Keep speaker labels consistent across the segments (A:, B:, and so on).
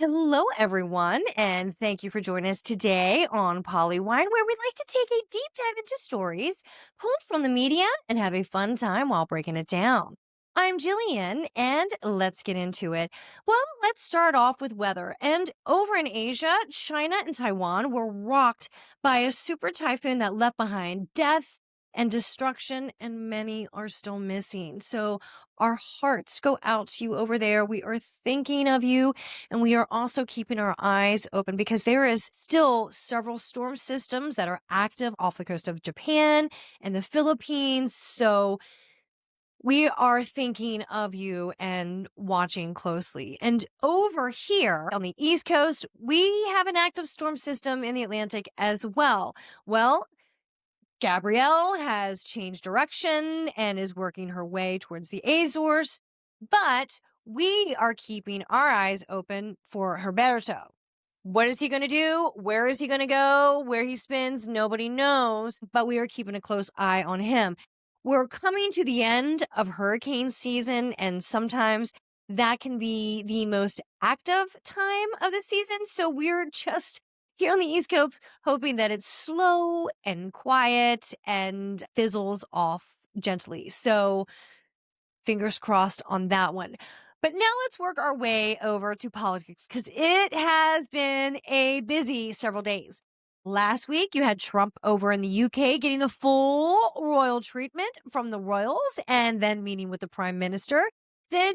A: Hello, everyone, and thank you for joining us today on PoliWine, where we like to take a deep dive into stories pulled from the media and have a fun time while breaking it down. I'm Jillian, and let's get into it. Well, let's start off with weather. And over in Asia, China and Taiwan were rocked by a super typhoon that left behind death and destruction, and many are still missing. So our hearts go out to you over there. We are thinking of you. And we are also keeping our eyes open because there is still several storm systems that are active off the coast of Japan and the Philippines. So we are thinking of you and watching closely. And over here on the East Coast, we have an active storm system in the Atlantic as well. Well, Gabrielle has changed direction and is working her way towards the Azores, but we are keeping our eyes open for Herberto. What is he going to do? Where is he going to go? Where he spins? Nobody knows, but we are keeping a close eye on him. We're coming to the end of hurricane season, and sometimes that can be the most active time of the season. So we're just here on the East Coast hoping that it's slow and quiet and fizzles off gently. So fingers crossed on that one. But now let's work our way over to politics because it has been a busy several days. Last week, you had Trump over in the UK getting the full royal treatment from the royals and then meeting with the prime minister. Then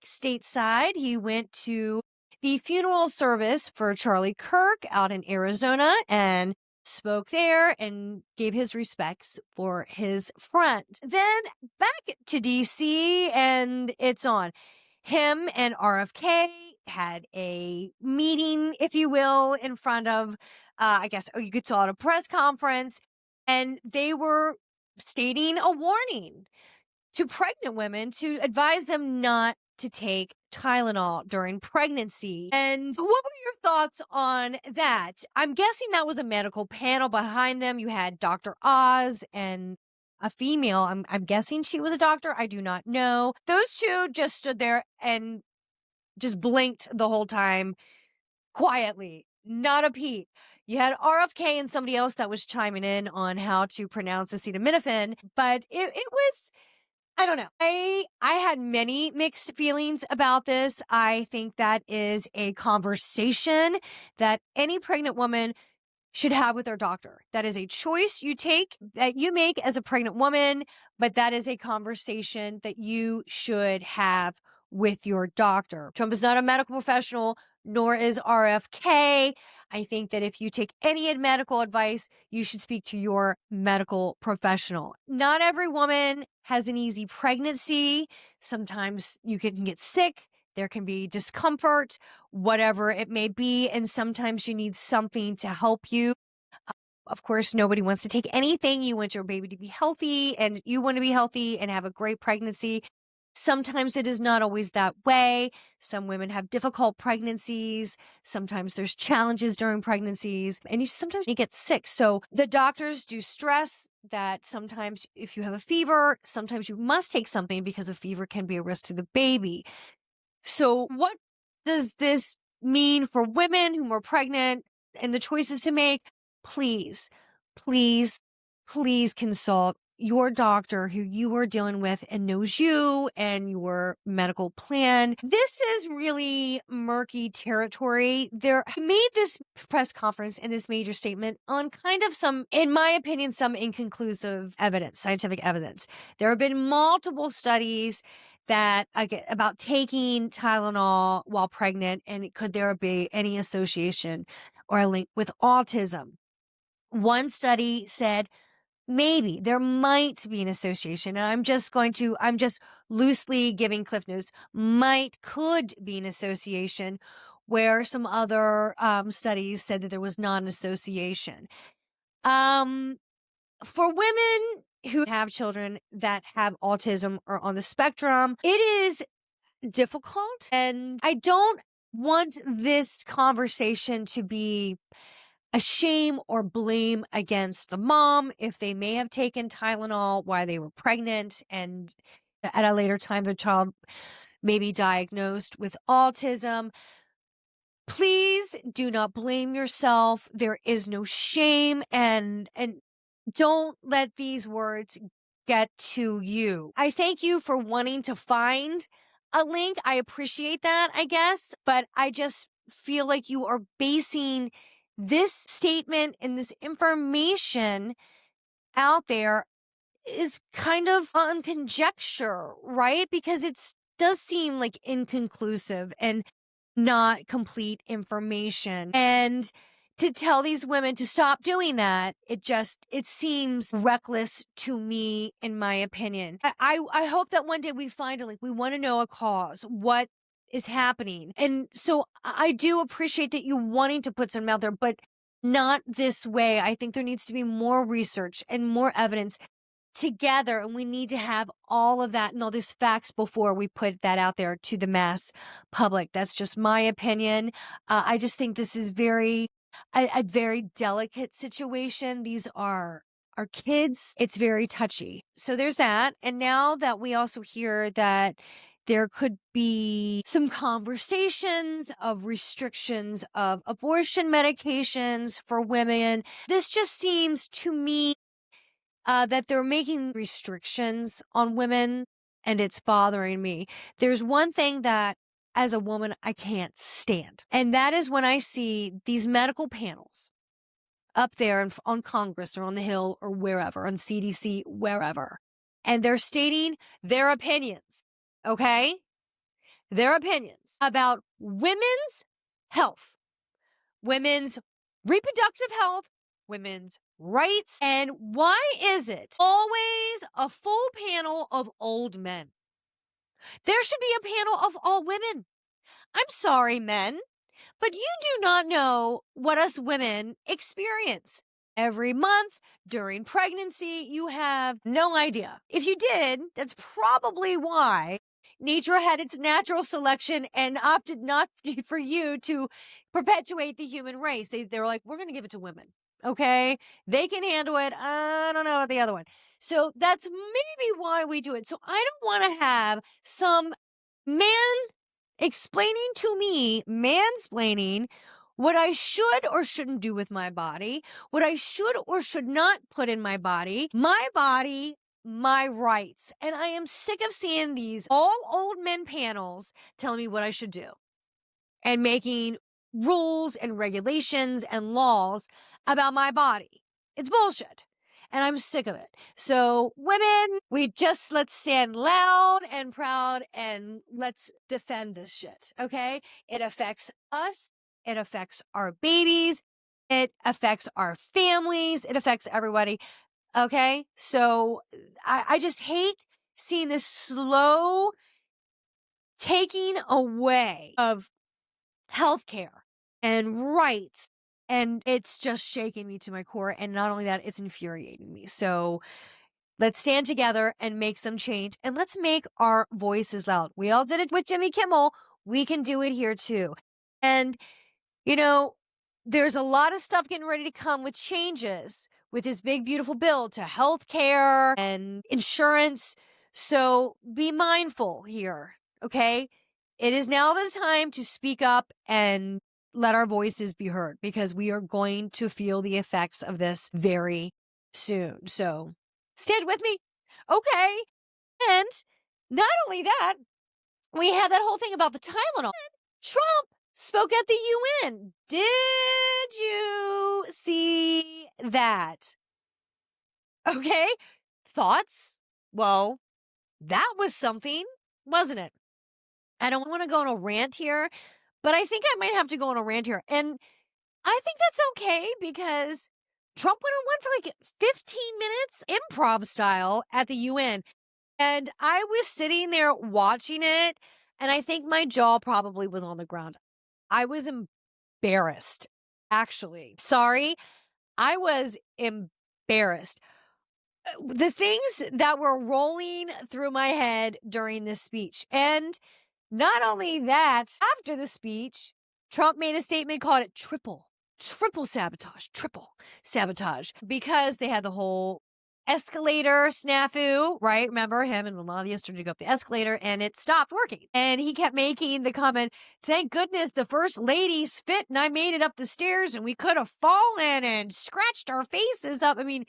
A: stateside, he went to the funeral service for Charlie Kirk out in Arizona and spoke there and gave his respects for his friend. Then back to DC, and it's on. Him and RFK had a meeting, if you will, in front of, I guess you could call it a press conference, and they were stating a warning to pregnant women to advise them not to take Tylenol during pregnancy. And what were your thoughts on that? I'm guessing that was a medical panel behind them. You had Dr. Oz and a female. I'm guessing she was a doctor. I do not know. Those two just stood there and just blinked the whole time quietly. Not a peep. You had RFK and somebody else that was chiming in on how to pronounce acetaminophen, but it was, I don't know. I had many mixed feelings about this. I think that is a conversation that any pregnant woman should have with their doctor. That is a choice that you make as a pregnant woman, but that is a conversation that you should have with your doctor. Trump is not a medical professional, nor is RFK. I think that if you take any medical advice, you should speak to your medical professional. Not every woman has an easy pregnancy. Sometimes you can get sick. There can be discomfort, whatever it may be, and sometimes you need something to help you. Of course, nobody wants to take anything. You want your baby to be healthy, and you want to be healthy and have a great pregnancy. Sometimes it is not always that way. Some women have difficult pregnancies. Sometimes there's challenges during pregnancies, and sometimes you get sick. So the doctors do stress that sometimes if you have a fever, sometimes you must take something because a fever can be a risk to the baby. So what does this mean for women who are pregnant and the choices to make? Please, please, please consult your doctor who you are dealing with and knows you and your medical plan. This is really murky territory. He made this press conference and this major statement on kind of some, in my opinion, some inconclusive evidence, scientific evidence. There have been multiple studies that about taking Tylenol while pregnant, and could there be any association or a link with autism? One study said maybe there might be an association, and I'm just loosely giving cliff notes. Could be an association, where some other studies said that there was not an association. For women who have children that have autism or on the spectrum, it is difficult, and I don't want this conversation to be a shame or blame against the mom if they may have taken Tylenol while they were pregnant and at a later time the child may be diagnosed with autism. please do not blame yourself. There is no shame, and don't let these words get to you. I thank you for wanting to find a link. I appreciate that, I guess, but I just feel like you are basing this statement and this information out there is kind of on conjecture, right? Because it does seem like inconclusive and not complete information. And to tell these women to stop doing that, it seems reckless to me, in my opinion. I hope that one day we find it. Like, we want to know a cause, what is happening. And so I do appreciate that you wanting to put something out there, but not this way. I think there needs to be more research and more evidence together, and we need to have all of that and all these facts before we put that out there to the mass public. That's just my opinion. I just think this is a very delicate situation. These are our kids. It's very touchy. So there's that. And now that we also hear that there could be some conversations of restrictions of abortion medications for women, this just seems to me that they're making restrictions on women, and it's bothering me. There's one thing that, as a woman, I can't stand, and that is when I see these medical panels up there on Congress or on the Hill or wherever, on CDC, wherever, and they're stating their opinions, okay? Their opinions about women's health, women's reproductive health, women's rights. And why is it always a full panel of old men? There should be a panel of all women. I'm sorry, men, but you do not know what us women experience. Every month during pregnancy, you have no idea. If you did, that's probably why nature had its natural selection and opted not for you to perpetuate the human race. They were like, we're going to give it to women. Okay. They can handle it. I don't know about the other one. So that's maybe why we do it. So I don't want to have some man explaining to me, mansplaining, what I should or shouldn't do with my body, what I should or should not put in my body, my rights. And I am sick of seeing these all old men panels telling me what I should do and making rules and regulations and laws about my body. It's bullshit. And I'm sick of it. So women, let's stand loud and proud and let's defend this shit. Okay. It affects us. It affects our babies. It affects our families. It affects everybody. Okay. So I just hate seeing this slow taking away of healthcare and rights. And it's just shaking me to my core. And not only that, it's infuriating me. So let's stand together and make some change. And let's make our voices loud. We all did it with Jimmy Kimmel. We can do it here too. And, there's a lot of stuff getting ready to come with changes with this big, beautiful bill to healthcare and insurance. So be mindful here. Okay. It is now the time to speak up and let our voices be heard, because we are going to feel the effects of this very soon. So stand with me. Okay. And not only that, we had that whole thing about the Tylenol. Trump spoke at the UN. Did you see that? Okay. Thoughts? Well, that was something, wasn't it? I don't want to go on a rant here, but I think I might have to go on a rant here. And I think that's okay, because Trump went on one for like 15 minutes, improv style, at the UN. And I was sitting there watching it, and I think my jaw probably was on the ground. I was embarrassed, actually. Sorry, I was embarrassed. The things that were rolling through my head during this speech. And not only that, after the speech, Trump made a statement, called it triple sabotage, because they had the whole escalator snafu, right? Remember him and Melania started to go up the escalator and it stopped working. And he kept making the comment, thank goodness the first lady's fit and I made it up the stairs and we could have fallen and scratched our faces up. I mean,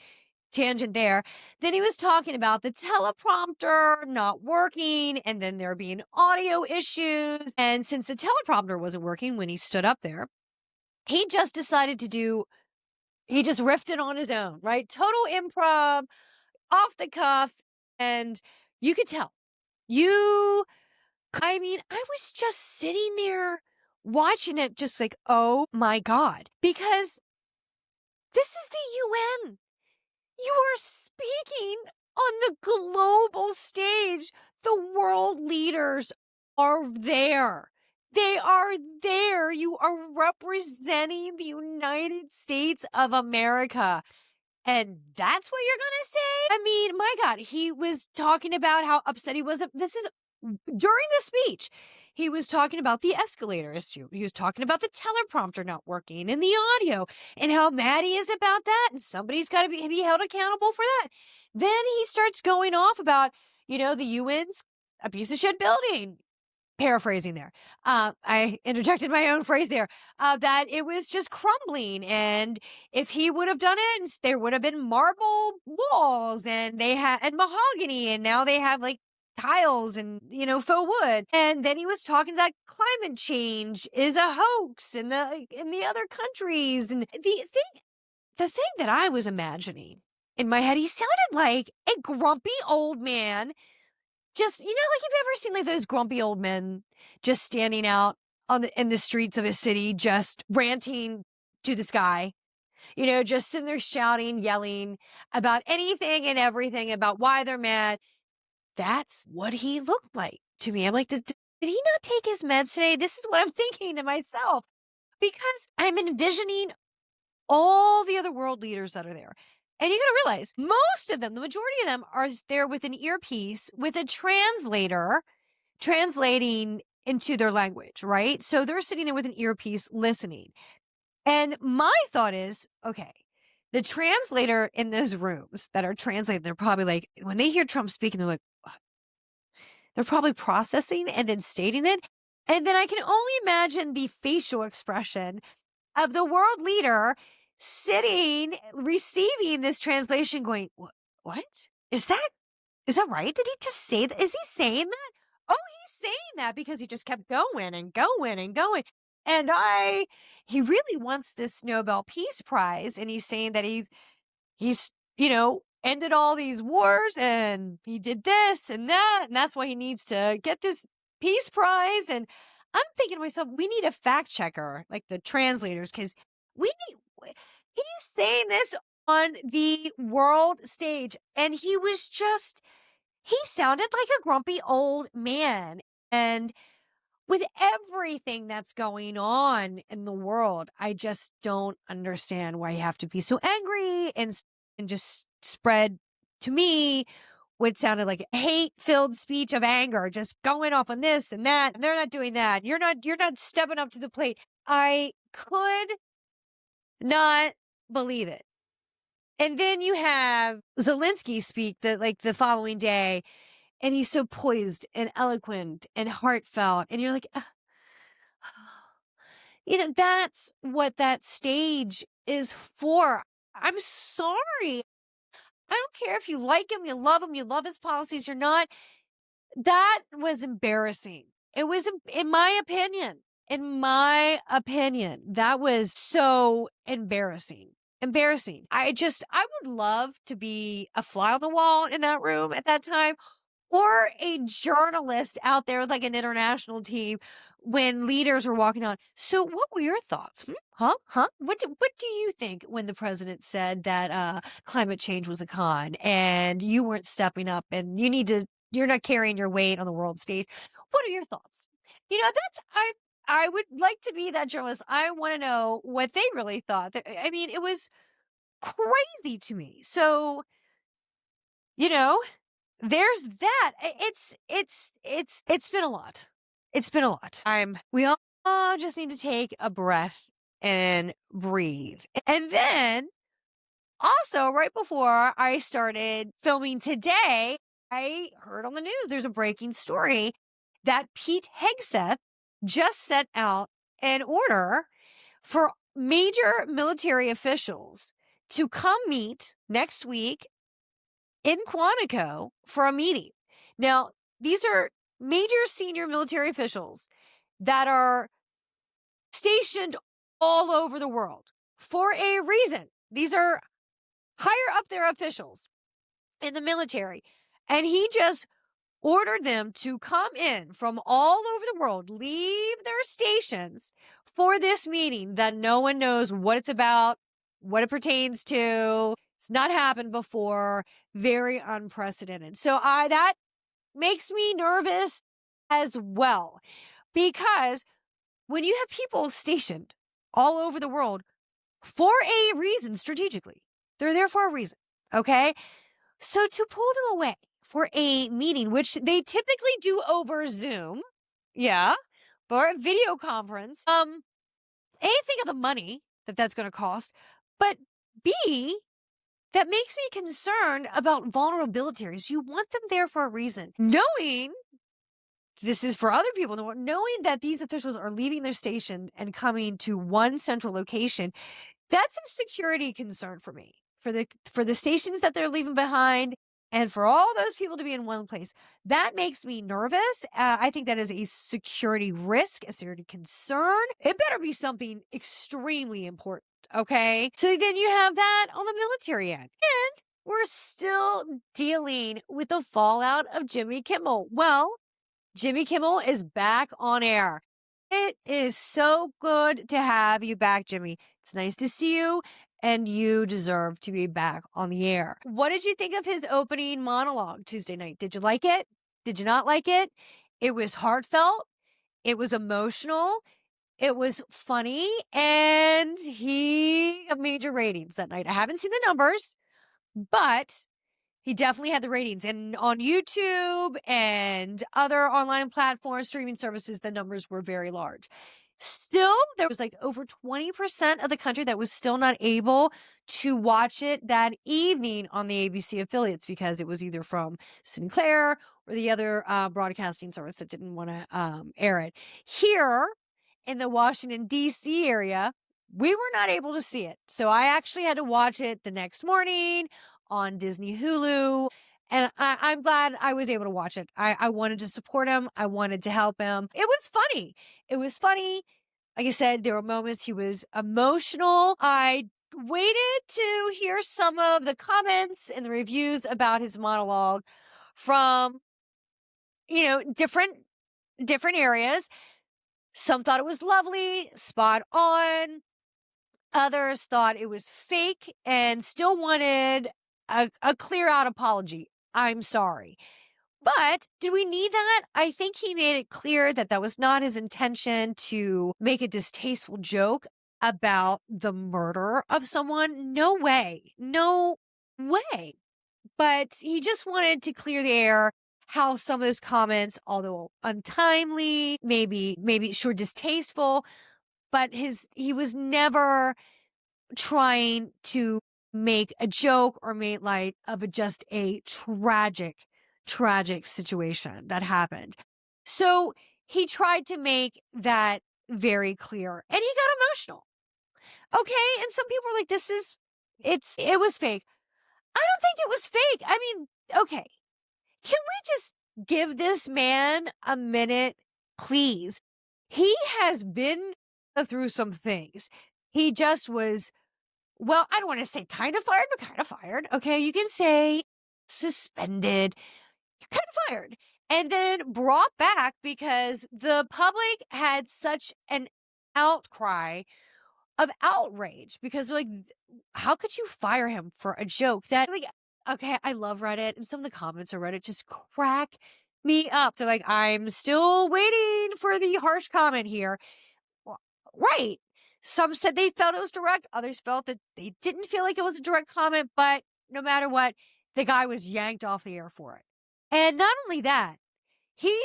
A: tangent there. Then he was talking about the teleprompter not working and then there being audio issues. And since the teleprompter wasn't working when he stood up there, he just decided to he just riffed it on his own, right? Total improv, off the cuff. And you could tell. I mean, I was just sitting there watching it, just like, oh my God, because this is the UN. You are speaking on the global stage. The world leaders are there. They are there. You are representing the United States of America. And that's what you're going to say? I mean, my God, he was talking about how upset he was. This is during the speech. He was talking about the escalator issue. He was talking about the teleprompter not working and the audio and how mad he is about that. And somebody's got to be held accountable for that. Then he starts going off about, the UN's a piece of shit building. Paraphrasing there. I interjected my own phrase there, that it was just crumbling. And if he would have done it, there would have been marble walls and and mahogany. And now they have like tiles and, faux wood. And then he was talking that climate change is a hoax in the other countries. And the thing that I was imagining in my head, he sounded like a grumpy old man. Just, like you've ever seen like those grumpy old men just standing out in the streets of a city, just ranting to the sky, just sitting there shouting, yelling about anything and everything about why they're mad. That's what he looked like to me. I'm like, did he not take his meds today? This is what I'm thinking to myself because I'm envisioning all the other world leaders that are there. And you got to realize most of them, the majority of them are there with an earpiece with a translator translating into their language, right? So they're sitting there with an earpiece listening. And my thought is, okay, the translator in those rooms that are translating, they're probably like, when they hear Trump speaking, they're like, what? They're probably processing and then stating it. And then I can only imagine the facial expression of the world leader sitting, receiving this translation going, what? Is that right? Did he just say that? Is he saying that? Oh, he's saying that because he just kept going and going and going. And he really wants this Nobel Peace Prize. And he's saying that he's, ended all these wars and he did this and that. And that's why he needs to get this Peace Prize. And I'm thinking to myself, we need a fact checker, like the translators, because he's saying this on the world stage. And he sounded like a grumpy old man. And with everything that's going on in the world, I just don't understand why you have to be so angry and just spread to me what sounded like a hate-filled speech of anger, just going off on this and that. And they're not doing that. You're not stepping up to the plate. I could not believe it. And then you have Zelensky speak the following day, and he's so poised and eloquent and heartfelt. And you're like, that's what that stage is for. I'm sorry. I don't care if you like him, you love his policies or not. That was embarrassing. It was, in my opinion, that was so embarrassing. Embarrassing. I would love to be a fly on the wall in that room at that time, or a journalist out there with like an international team when leaders were walking on. So what were your thoughts? Huh? What do you think when the president said that climate change was a con and you weren't stepping up and you're not carrying your weight on the world stage? What are your thoughts? I would like to be that journalist. I want to know what they really thought. I mean, it was crazy to me. So, there's that. It's been a lot. It's been a lot. We all just need to take a breath and breathe. And then Also, right before I started filming today, I heard on the news there's a breaking story that Pete Hegseth just sent out an order for major military officials to come meet next week in Quantico for a meeting. Now, these are major senior military officials that are stationed all over the world for a reason. These are higher up their officials in the military. And he just ordered them to come in from all over the world, leave their stations for this meeting that no one knows what it's about, what it pertains to. It's not happened before. Very unprecedented. So that makes me nervous as well, because when you have people stationed all over the world for a reason strategically, they're there for a reason. Okay. So to pull them away for a meeting, which they typically do over Zoom, yeah, or a video conference, A, think of the money that that's going to cost, but B, that makes me concerned about vulnerabilities. You want them there for a reason. Knowing this is for other people in the world, knowing that these officials are leaving their station and coming to one central location, that's a security concern for me, for the stations that they're leaving behind, and for all those people to be in one place. That makes me nervous. I think that is a security risk, a security concern. It better be something extremely important. Okay. So then you have that on the military end. And we're still dealing with the fallout of Jimmy Kimmel. Well, Jimmy Kimmel is back on air. It is so good to have you back, Jimmy. It's nice to see you, and you deserve to be back on the air. What did you think of his opening monologue Tuesday night? Did you like it? Did you not like it? It was heartfelt. It was emotional. It was funny, and he had major ratings that night. I haven't seen the numbers, but he definitely had the ratings. And on YouTube and other online platforms, streaming services, the numbers were very large. Still, there was like over 20% of the country that was still not able to watch it that evening on the ABC affiliates, because it was either from Sinclair or the other broadcasting service that didn't want to air it. Here in the Washington, D.C. area, we were not able to see it. So I actually had to watch it the next morning on Disney Hulu. And I'm glad I was able to watch it. I wanted to support him. I wanted to help him. It was funny. It was funny. Like I said, there were moments he was emotional. I waited to hear some of the comments and the reviews about his monologue from, different areas. Some thought it was lovely, spot on. Others thought it was fake and still wanted a clear out apology. I'm sorry. But did we need that? I think he made it clear that that was not his intention to make a distasteful joke about the murder of someone. No way. No way. But he just wanted to clear the air how some of those comments, although untimely, maybe sure distasteful, but he was never trying to make a joke or make light of just a tragic situation that happened. So he tried to make that very clear, and he got emotional. Okay. And some people are like, it was fake. I don't think it was fake. I mean, okay. Can we just give this man a minute, please? He has been through some things. He just was, well, I don't want to say kind of fired, but kind of fired. Okay. You can say suspended, kind of fired, and then brought back because the public had such an outcry of outrage, because like, how could you fire him for a joke that, like, okay, I love Reddit, and some of the comments on Reddit just crack me up. They're like, I'm still waiting for the harsh comment here. Well, right. Some said they felt it was direct. Others felt that they didn't feel like it was a direct comment, but no matter what, the guy was yanked off the air for it. And not only that, he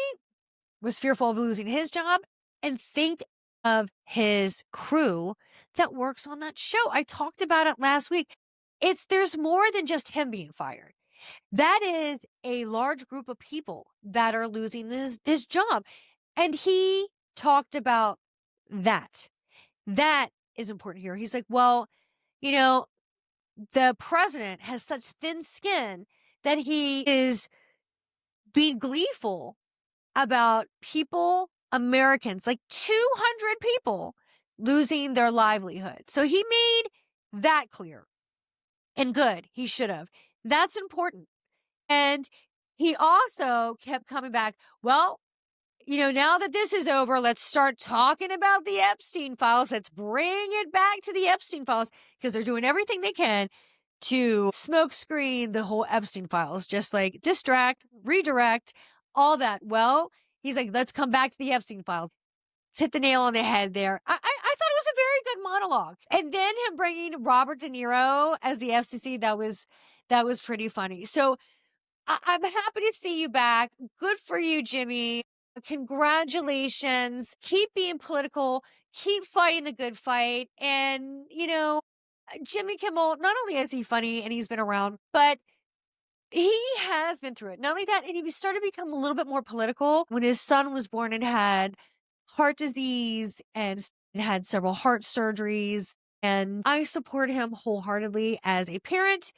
A: was fearful of losing his job, and think of his crew that works on that show. I talked about it last week. there's more than just him being fired. That is a large group of people that are losing his job. And he talked about that. That is important here. He's like, well, you know, the president has such thin skin that he is being gleeful about people, Americans, like 200 people losing their livelihood. So he made that clear, and good. He should have. That's important. And he also kept coming back. Well, now that this is over, let's start talking about the Epstein files. Let's bring it back to the Epstein files, because they're doing everything they can to smokescreen the whole Epstein files, just like distract, redirect, all that. Well, he's like, let's come back to the Epstein files. Let's hit the nail on the head there. I thought it was a very good monologue. And then him bringing Robert De Niro as the FCC, that was pretty funny. So I'm happy to see you back. Good for you, Jimmy. Congratulations. Keep being political. Keep fighting the good fight. And, Jimmy Kimmel, not only is he funny and he's been around, but he has been through it. Not only that, and he started to become a little bit more political when his son was born and had heart disease and had several heart surgeries. And I support him wholeheartedly as a parent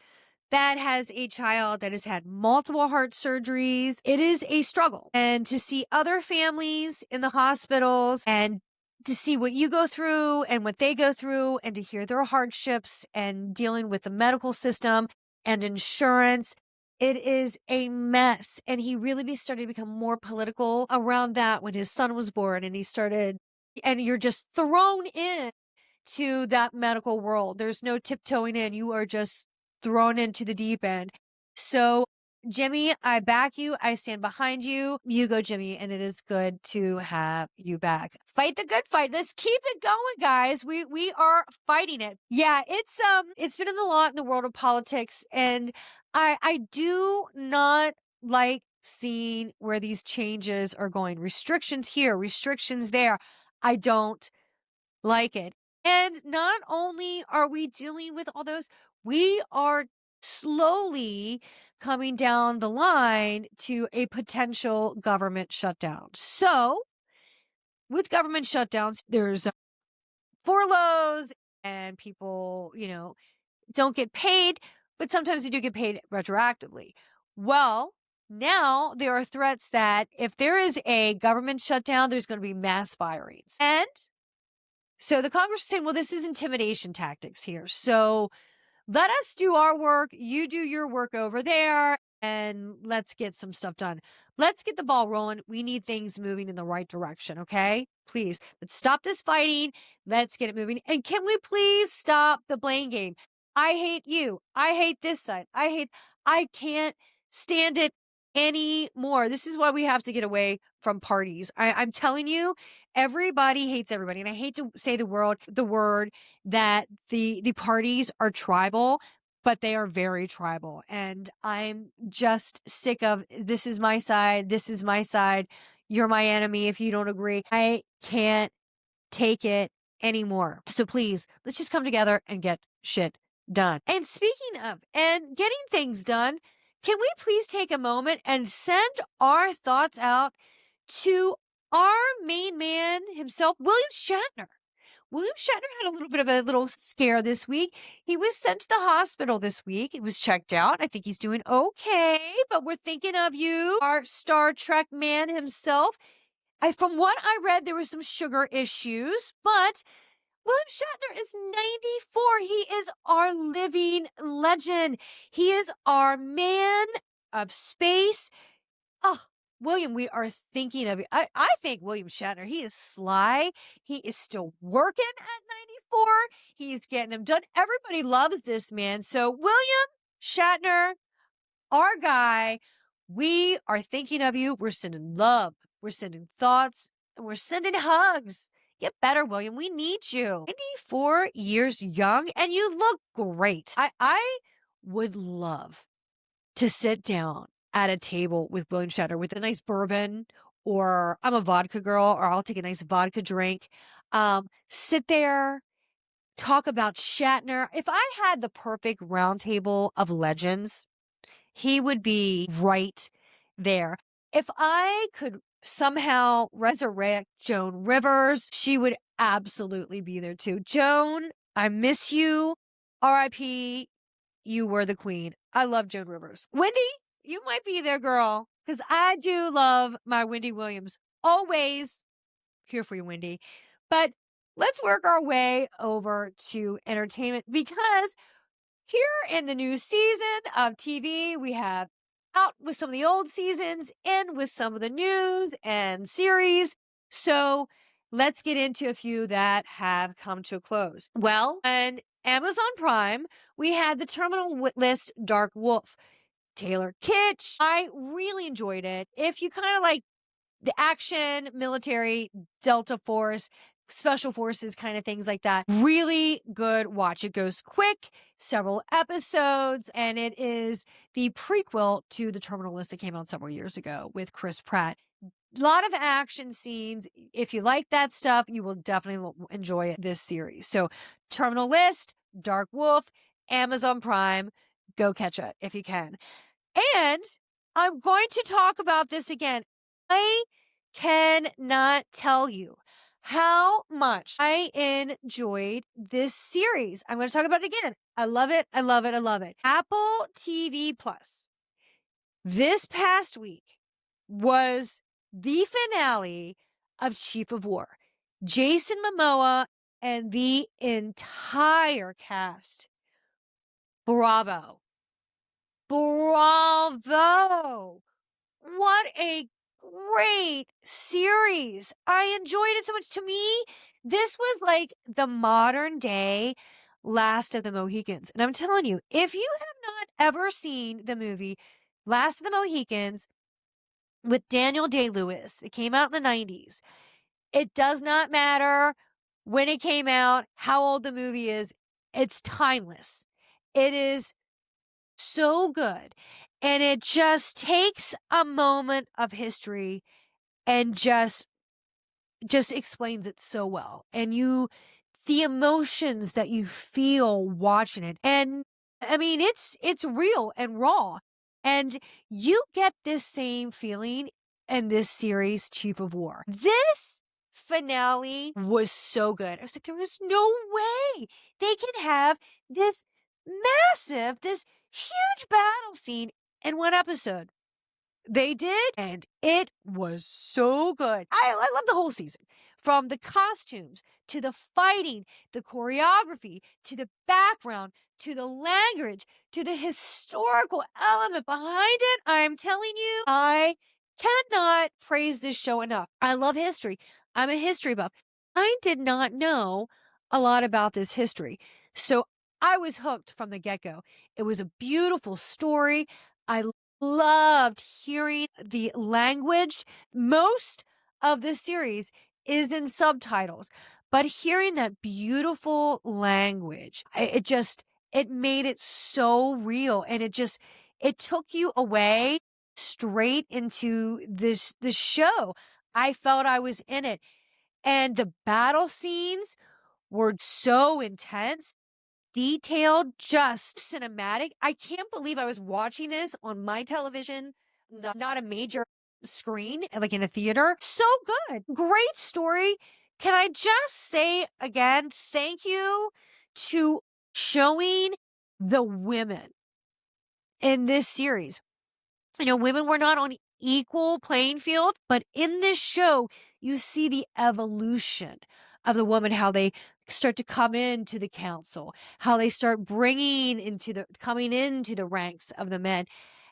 A: that has a child that has had multiple heart surgeries. It is a struggle. And to see other families in the hospitals and to see what you go through and what they go through and to hear their hardships and dealing with the medical system and insurance, it is a mess. And he really started to become more political around that when his son was born, and you're just thrown in to that medical world. There's no tiptoeing in. You are just thrown into the deep end. So, Jimmy, I back you. I stand behind you. You go, Jimmy, and it is good to have you back. Fight the good fight. Let's keep it going, guys. We are fighting it. Yeah, it's been a lot in the world of politics, and I do not like seeing where these changes are going. Restrictions here, restrictions there. I don't like it. And not only are we dealing with all those, we are slowly coming down the line to a potential government shutdown. So, with government shutdowns, there's furloughs and people, don't get paid, but sometimes they do get paid retroactively. Well, now there are threats that if there is a government shutdown, there's going to be mass firings. And so the Congress is saying, well, this is intimidation tactics here. So let us do our work. You do your work over there, and let's get some stuff done. Let's get the ball rolling. We need things moving in the right direction. Okay, please, let's stop this fighting. Let's get it moving. And can we please stop the blame game? I hate you. I hate this side. I can't stand it anymore. This is why we have to get away from parties. I'm telling you, everybody hates everybody. And I hate to say the word that the parties are tribal, but they are very tribal. And I'm just sick of, this is my side. This is my side. You're my enemy if you don't agree. I can't take it anymore. So please, let's just come together and get shit done. And speaking of and getting things done, can we please take a moment and send our thoughts out to our main man himself, William Shatner? William Shatner had a little bit of a little scare this week. He was sent to the hospital this week. He was checked out. I think he's doing okay, but we're thinking of you, our Star Trek man himself. From what I read, there were some sugar issues, but William Shatner is 94. He is our living legend. He is our man of space. Oh, William, we are thinking of you. I think William Shatner, he is sly. He is still working at 94. He's getting them done. Everybody loves this man. So, William Shatner, our guy, we are thinking of you. We're sending love. We're sending thoughts. And we're sending hugs. Get better, William. We need you. 94 years young, and you look great. I would love to sit down at a table with William Shatner with a nice bourbon, or I'm a vodka girl, or I'll take a nice vodka drink. Sit there talk about Shatner. If I had the perfect roundtable of legends, he would be right there. If I could somehow resurrect Joan Rivers, she would absolutely be there too. Joan, I miss you. RIP, you were the queen. I love Joan Rivers. Wendy, you might be there, girl, because I do love my Wendy Williams. Always here for you, Wendy. But let's work our way over to entertainment because here in the new season of TV, we have out with some of the old seasons, in with some of the news and series. So let's get into a few that have come to a close. Well, on Amazon Prime, we had the Terminal List Dark Wolf. Taylor Kitsch. I really enjoyed it. If you kind of like the action, military, Delta Force, special forces kind of things like that. Really good watch. It goes quick, several episodes, and it is the prequel to The Terminal List that came out several years ago with Chris Pratt. A lot of action scenes. If you like that stuff, you will definitely enjoy this series. So Terminal List, Dark Wolf, Amazon Prime, go catch it if you can. And I'm going to talk about this again. I cannot tell you how much I enjoyed this series. I'm going to talk about it again. I love it. I love it. I love it. Apple TV Plus this past week was the finale of Chief of War. Jason Momoa and the entire cast. Bravo. Bravo. What a great series. I enjoyed it so much. To me, this was like the modern day Last of the Mohicans. And I'm telling you, if you have not ever seen the movie Last of the Mohicans with Daniel Day-Lewis, it came out in the 90s. It does not matter when it came out, how old the movie is. It's timeless. It is so good. And it just takes a moment of history and just explains it so well. And the emotions that you feel watching it. And I mean, it's real and raw. And you get this same feeling in this series, Chief of War. This finale was so good. I was like, there was no way they can have this this huge battle scene in one episode. They did, and it was so good. I love the whole season. From the costumes, to the fighting, the choreography, to the background, to the language, to the historical element behind it. I'm telling you, I cannot praise this show enough. I love history. I'm a history buff. I did not know a lot about this history. So I was hooked from the get-go. It was a beautiful story. I loved hearing the language. Most of this series is in subtitles, but hearing that beautiful language, it made it so real. And it took you away straight into this show. I felt I was in it. And the battle scenes were so intense, detailed, just cinematic. I can't believe I was watching this on my television, not a major screen, like in a theater. So good. Great story. Can I just say again, thank you to showing the women in this series. You know, women were not on equal playing field, but in this show, you see the evolution of the woman, how they start to come into the council, how they start coming into the ranks of the men,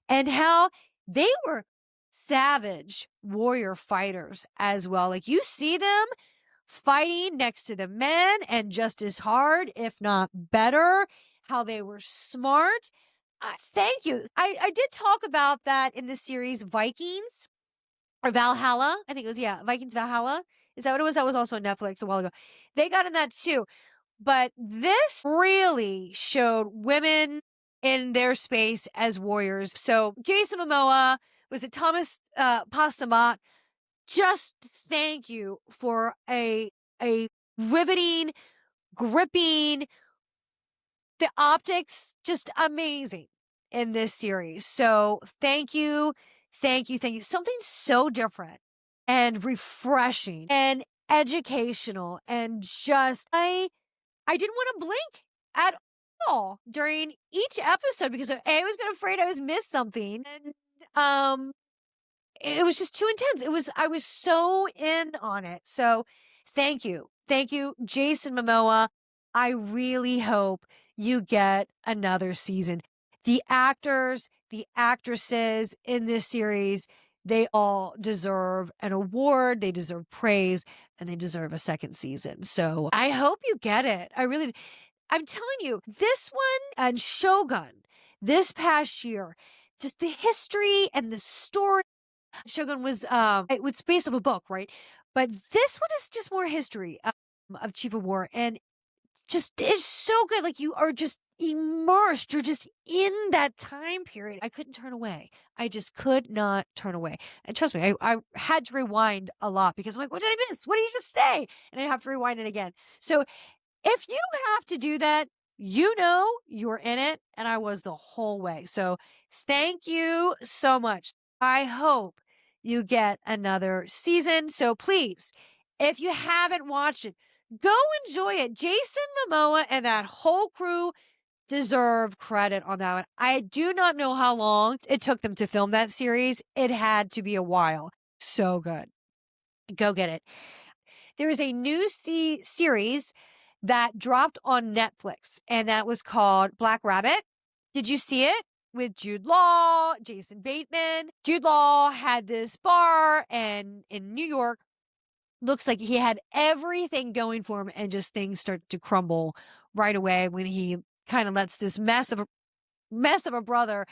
A: and how they were savage warrior fighters as well. Like you see them fighting next to the men and just as hard, if not better, how they were smart. Thank you. I did talk about that in the series Vikings or Valhalla. I think it was, yeah, Vikings Valhalla. Is that what it was? That was also on Netflix a while ago. They got in that too. But this really showed women in their space as warriors. So Jason Momoa, was it Thomas Pasamat? Just thank you for a riveting, gripping, the optics, just amazing in this series. So thank you, thank you, thank you. Something so different and refreshing and educational and just I didn't want to blink at all during each episode because I was afraid I was missed something. And it was just too intense. I was so in on it. So thank you. Thank you, Jason Momoa. I really hope you get another season. The actors, the actresses in this series, they all deserve an award. They deserve praise and they deserve a second season. So I hope you get it. I'm telling you, this one and Shogun this past year, just the history and the story. Shogun was it was based off a book, right? But this one is just more history of Chief of War, and just it's so good. Like you are just immersed. You're just in that time period. I couldn't turn away. I just could not turn away. And trust me, I had to rewind a lot because I'm like, what did I miss? What did you just say? And I have to rewind it again. So if you have to do that, you know you're in it, and I was the whole way. So thank you so much. I hope you get another season. So please, if you haven't watched it, go enjoy it. Jason Momoa and that whole crew deserve credit on that one. I do not know how long it took them to film that series. It had to be a while. So good. Go get it. There is a new series that dropped on Netflix, and that was called Black Rabbit. Did you see it? With Jude Law, Jason Bateman. Jude Law had this bar and in New York. Looks like he had everything going for him, and just things start to crumble right away when he kind of lets this mess of a brother,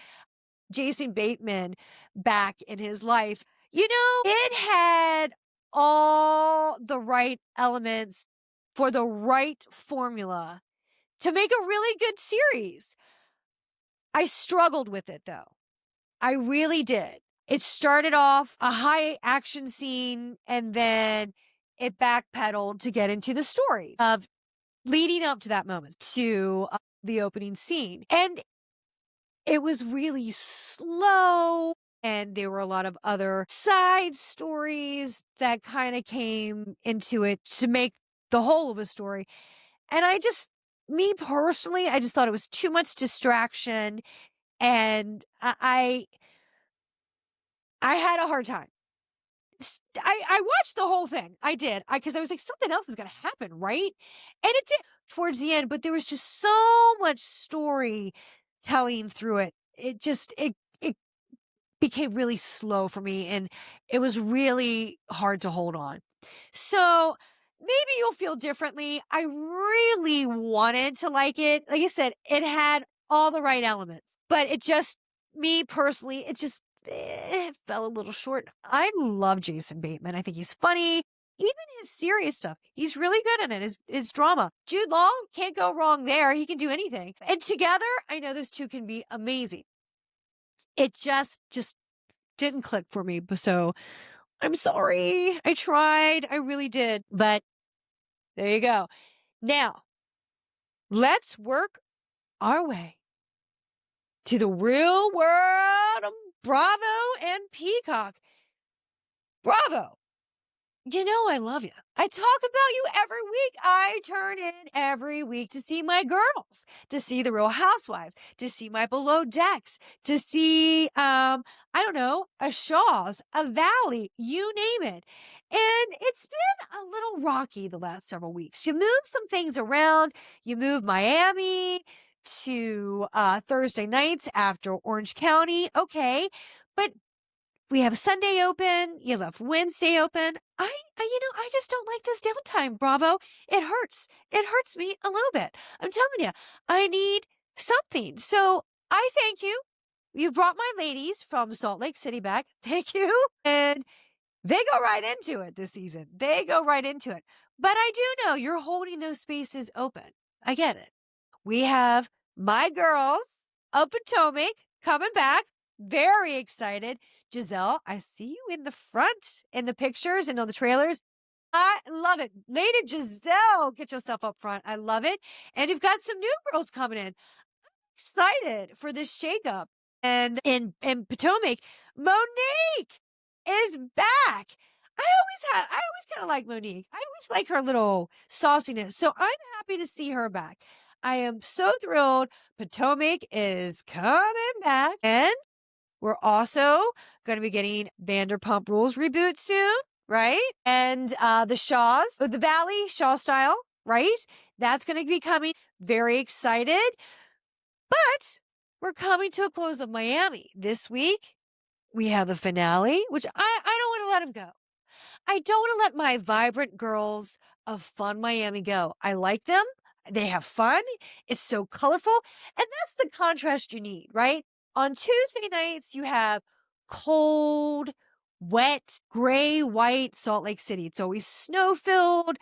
A: Jason Bateman, back in his life. You know, it had all the right elements for the right formula to make a really good series. I struggled with it though. I really did. It started off a high action scene and then it backpedaled to get into the story of leading up to that moment, to the opening scene. And it was really slow. And there were a lot of other side stories that kind of came into it to make the whole of a story. And me personally, I just thought it was too much distraction. And I had a hard time. I watched the whole thing. I did. Because I was like, something else is going to happen, right? And it did towards the end, but there was just so much story telling through it. It became really slow for me, and it was really hard to hold on. So maybe you'll feel differently. I really wanted to like it. Like I said, it had all the right elements, but me personally, it fell a little short. I love Jason Bateman. I think he's funny. Even his serious stuff, he's really good in it. His drama. Jude Law, can't go wrong there. He can do anything. And together, I know those two can be amazing. It just didn't click for me. So I'm sorry. I tried. I really did. But there you go. Now, let's work our way to the real world of Bravo and Peacock. Bravo. You know I love you. I talk about you every week. I turn in every week to see my girls, to see the Real Housewives, to see my Below Decks, to see, I don't know, a Shaw's, a Valley, you name it. And it's been a little rocky the last several weeks. You move some things around. You move Miami to Thursday nights after Orange County. Okay. But we have Sunday open. You left Wednesday open. I just don't like this downtime, Bravo. It hurts. It hurts me a little bit. I'm telling you, I need something. So I thank you. You brought my ladies from Salt Lake City back. Thank you. And they go right into it this season. They go right into it. But I do know you're holding those spaces open. I get it. We have my girls of Potomac coming back. Very excited. Giselle, I see you in the front in the pictures and on the trailers.
B: I love it. Lady Giselle, get yourself up front. I love it. And you've got some new girls coming in. Excited for this shakeup. And in Potomac, Monique is back. I always kind of like Monique. I always like her little sauciness. So I'm happy to see her back. I am so thrilled. Potomac is coming back. And we're also going to be getting Vanderpump Rules reboot soon, right? And the Shaws, the Valley Shaw style, right? That's going to be coming. Very excited. But we're coming to a close of Miami. This week, we have the finale, which I don't want to let him go. I don't want to let my vibrant girls of Fun Miami go. I like them. They have fun. It's so colorful. And that's the contrast you need, right? On Tuesday nights, you have cold, wet, gray, white Salt Lake City. It's always snow filled,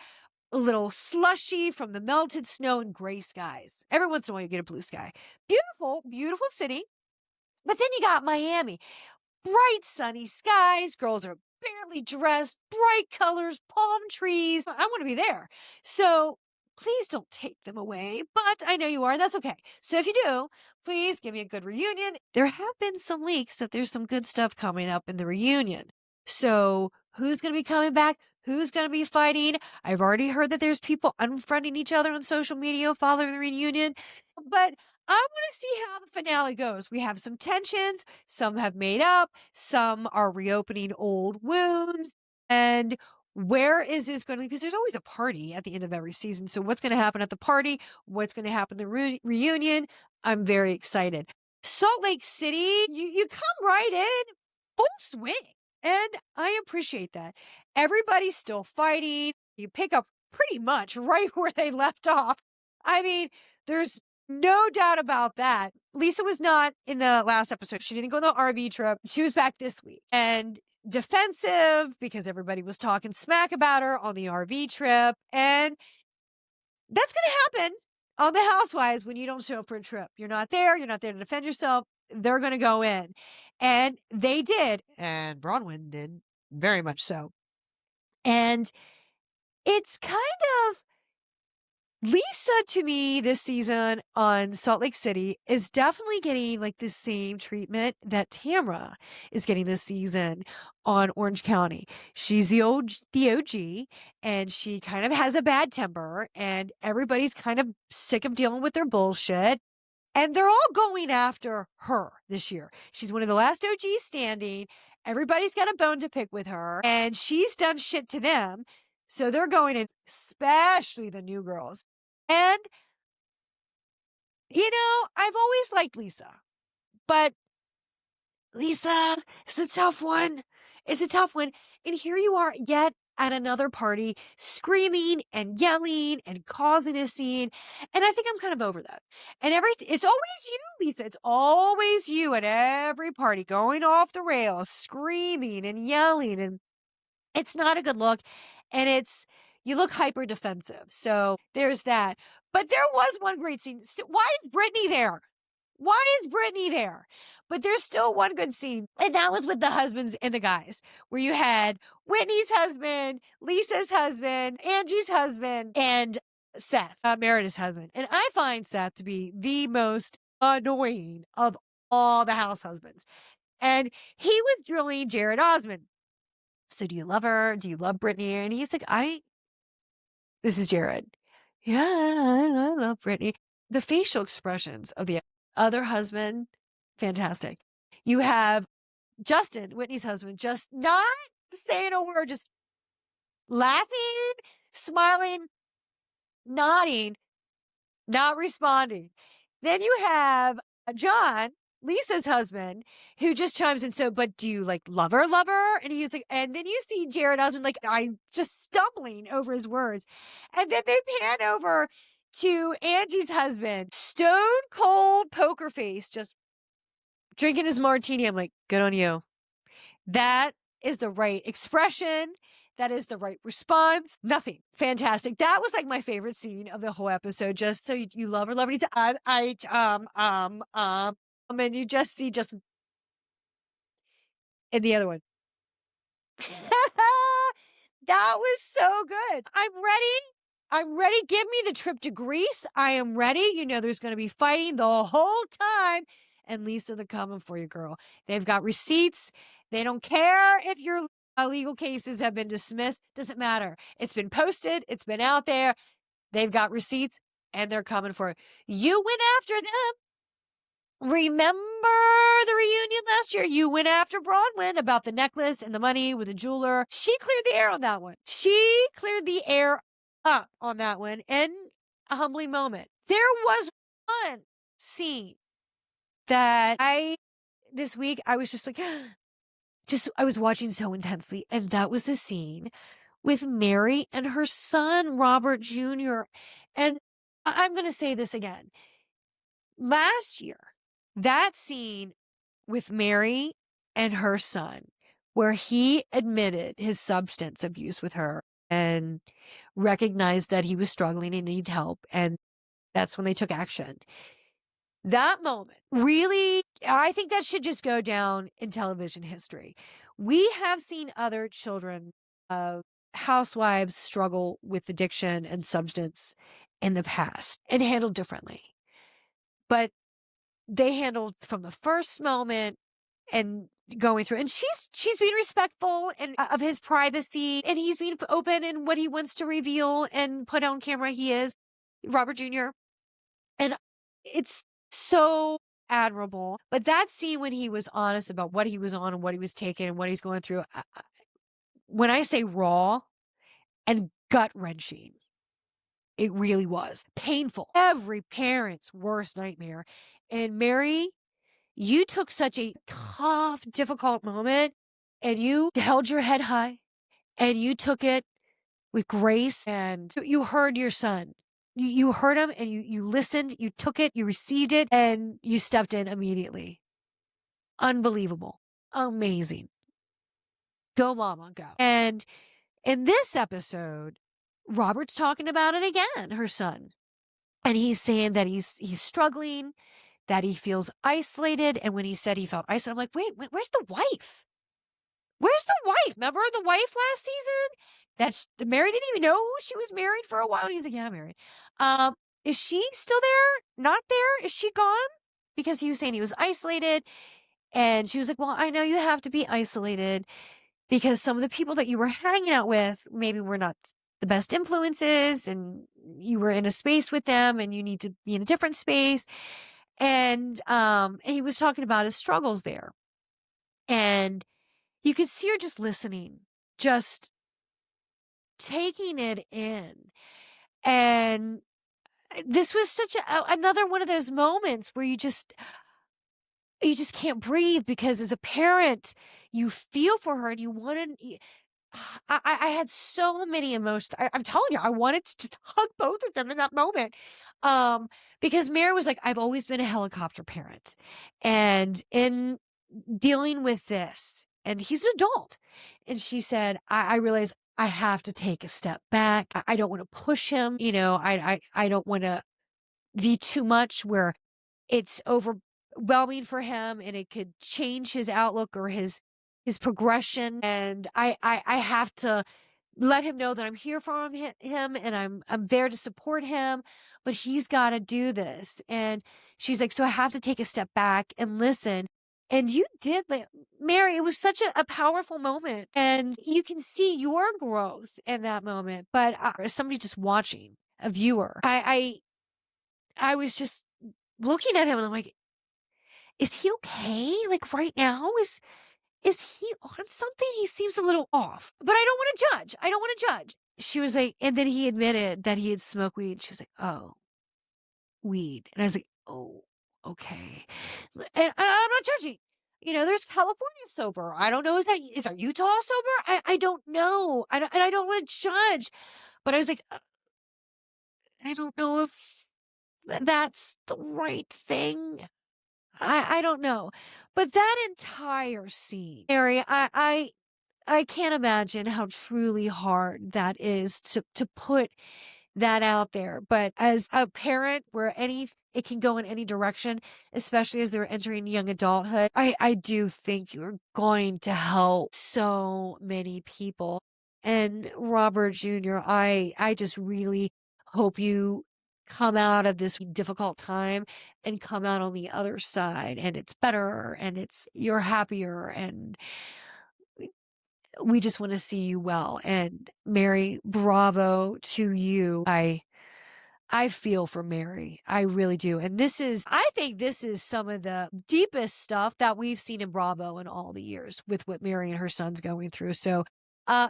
B: a little slushy from the melted snow and gray skies. Every once in a while, you get a blue sky. Beautiful, beautiful city. But then you got Miami. Bright sunny skies, girls are barely dressed, bright colors, palm trees. I want to be there. So please don't take them away, but I know you are. That's okay. So if you do, please give me a good reunion. There have been some leaks that there's some good stuff coming up in the reunion. So who's going to be coming back? Who's going to be fighting? I've already heard that there's people unfriending each other on social media following the reunion, but I want to see how the finale goes. We have some tensions. Some have made up. Some are reopening old wounds. And where is this going to, because there's always a party at the end of every season. So what's going to happen at the party? What's going to happen at the reunion? I'm very excited. Salt Lake City, you come right in full swing. And I appreciate that. Everybody's still fighting. You pick up pretty much right where they left off. I mean, there's no doubt about that. Lisa was not in the last episode. She didn't go on the RV trip. She was back this week and defensive because everybody was talking smack about her on the RV trip. And that's going to happen on the Housewives when you don't show up for a trip. You're not there. You're not there to defend yourself. They're going to go in. And they did. And Bronwyn did very much so. And it's kind of Lisa, to me, this season on Salt Lake City is definitely getting like the same treatment that Tamra is getting this season on Orange County. She's the OG, and she kind of has a bad temper, and everybody's kind of sick of dealing with their bullshit. And they're all going after her this year. She's one of the last OGs standing. Everybody's got a bone to pick with her, and she's done shit to them. So they're going in, especially the new girls. And, I've always liked Lisa, but Lisa is a tough one. It's a tough one. And here you are yet at another party screaming and yelling and causing a scene. And I think I'm kind of over that. And it's always you, Lisa. It's always you at every party going off the rails, screaming and yelling. And it's not a good look. And you look hyper defensive. So there's that. But there was one great scene. Why is Brittany there? Why is Brittany there? But there's still one good scene. And that was with the husbands and the guys, where you had Whitney's husband, Lisa's husband, Angie's husband, and Seth, Meredith's husband. And I find Seth to be the most annoying of all the house husbands. And he was drilling Jared Osmond. So do you love her? Do you love Brittany? And he's like, this is Jared. Yeah, I love Brittany. The facial expressions of the other husband, fantastic. You have Justin, Whitney's husband, just not saying a word, just laughing, smiling, nodding, not responding. Then you have John, Lisa's husband, who just chimes in. So, but do you love her? And he was like, and then you see Jared Osmond, I'm just stumbling over his words. And then they pan over to Angie's husband, stone cold poker face, just drinking his martini. I'm like, good on you. That is the right expression. That is the right response. Nothing. Fantastic. That was my favorite scene of the whole episode. Just so you love her. He's and you just see in the other one. That was so good. I'm ready. I'm ready. Give me the trip to Greece. I am ready. You know, there's going to be fighting the whole time. And Lisa, they're coming for you, girl. They've got receipts. They don't care if your legal cases have been dismissed. Doesn't matter. It's been posted. It's been out there. They've got receipts and they're coming for it. You went after them. Remember the reunion last year? You went after Bronwyn about the necklace and the money with the jeweler. She cleared the air on that one. She cleared the air up on that one in a humbling moment. There was one scene that this week, I was just like, I was watching so intensely. And that was the scene with Mary and her son, Robert Jr. And I'm going to say this again. Last year, that scene with Mary and her son, where he admitted his substance abuse with her and recognized that he was struggling and needed help. And that's when they took action. That moment really, I think that should just go down in television history. We have seen other children of housewives struggle with addiction and substance in the past and handled differently. But they handled from the first moment and going through, and she's being respectful and of his privacy, and he's being open in what he wants to reveal and put on camera. He is Robert Jr. And it's so admirable. But that scene when he was honest about what he was on and what he was taking and what he's going through, when I say raw and gut wrenching, it really was painful. Every parent's worst nightmare. And Mary, you took such a tough, difficult moment and you held your head high and you took it with grace and you heard your son. You heard him and you listened, you took it, you received it, and you stepped in immediately. Unbelievable. Amazing. Go, mama, go. And in this episode, Robert's talking about it again, her son. And he's saying that he's struggling, that he feels isolated. And when he said he felt isolated, I'm like, wait, where's the wife? Where's the wife? Remember the wife last season? Mary didn't even know she was married for a while. And he's like, yeah, I'm married. Is she still there? Not there? Is she gone? Because he was saying he was isolated. And she was like, well, I know you have to be isolated because some of the people that you were hanging out with maybe were not the best influences and you were in a space with them and you need to be in a different space. And he was talking about his struggles there. And you could see her just listening, just taking it in. And this was such another one of those moments where you just can't breathe because as a parent, you feel for her and you want to. I had so many emotions. I'm telling you, I wanted to just hug both of them in that moment. Because Mary was like, I've always been a helicopter parent. And in dealing with this, and he's an adult. And she said, I realize I have to take a step back. I don't want to push him. You know, I don't want to be too much where it's overwhelming for him and it could change his outlook or his progression. And I have to let him know that I'm here for him and I'm there to support him, but he's got to do this. And she's like, so I have to take a step back and listen. And you did, Mary, it was such a powerful moment. And you can see your growth in that moment. But as somebody just watching, a viewer, I was just looking at him and I'm like, is he okay? Like right now? Is he on something? He seems a little off. But I don't want to judge. I don't want to judge. She was like, and then he admitted that he had smoked weed. She's like, oh, weed. And I was like, oh, okay. And I'm not judging. You know, there's California sober. I don't know. Is that Utah sober? I don't know. And I don't want to judge. But I was like, I don't know if that's the right thing. I don't know. But that entire scene, Mary, I can't imagine how truly hard that is to put that out there. But as a parent where it can go in any direction, especially as they're entering young adulthood, I do think you're going to help so many people. And Robert Jr., I just really hope you come out of this difficult time and come out on the other side and it's better and you're happier and we just want to see you well. And Mary, bravo to you. I feel for Mary. I really do. And I think this is some of the deepest stuff that we've seen in Bravo in all the years with what Mary and her son's going through. So,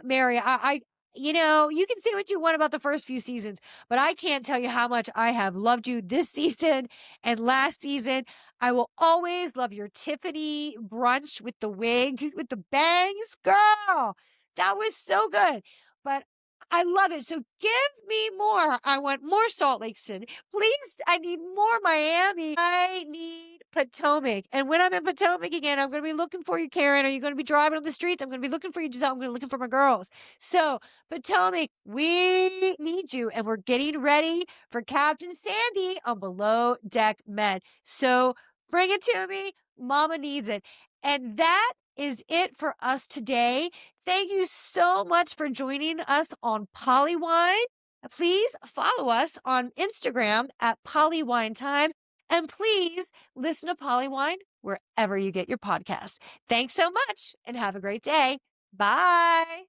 B: Mary, you can say what you want about the first few seasons, but I can't tell you how much I have loved you this season and last season. I will always love your Tiffany brunch with the wig, with the bangs. Girl, that was so good. But I love it. So give me more. I want more Salt Lake City. Please, I need more Miami. I need Potomac. And when I'm in Potomac again, I'm going to be looking for you, Karen. Are you going to be driving on the streets? I'm going to be looking for you, Giselle. I'm going to be looking for my girls. So, Potomac, we need you. And we're getting ready for Captain Sandy on Below Deck Med. So bring it to me. Mama needs it. And that is it for us today. Thank you so much for joining us on PoliWine. Please follow us on Instagram at PoliWine Time. And please listen to PoliWine wherever you get your podcasts. Thanks so much and have a great day. Bye.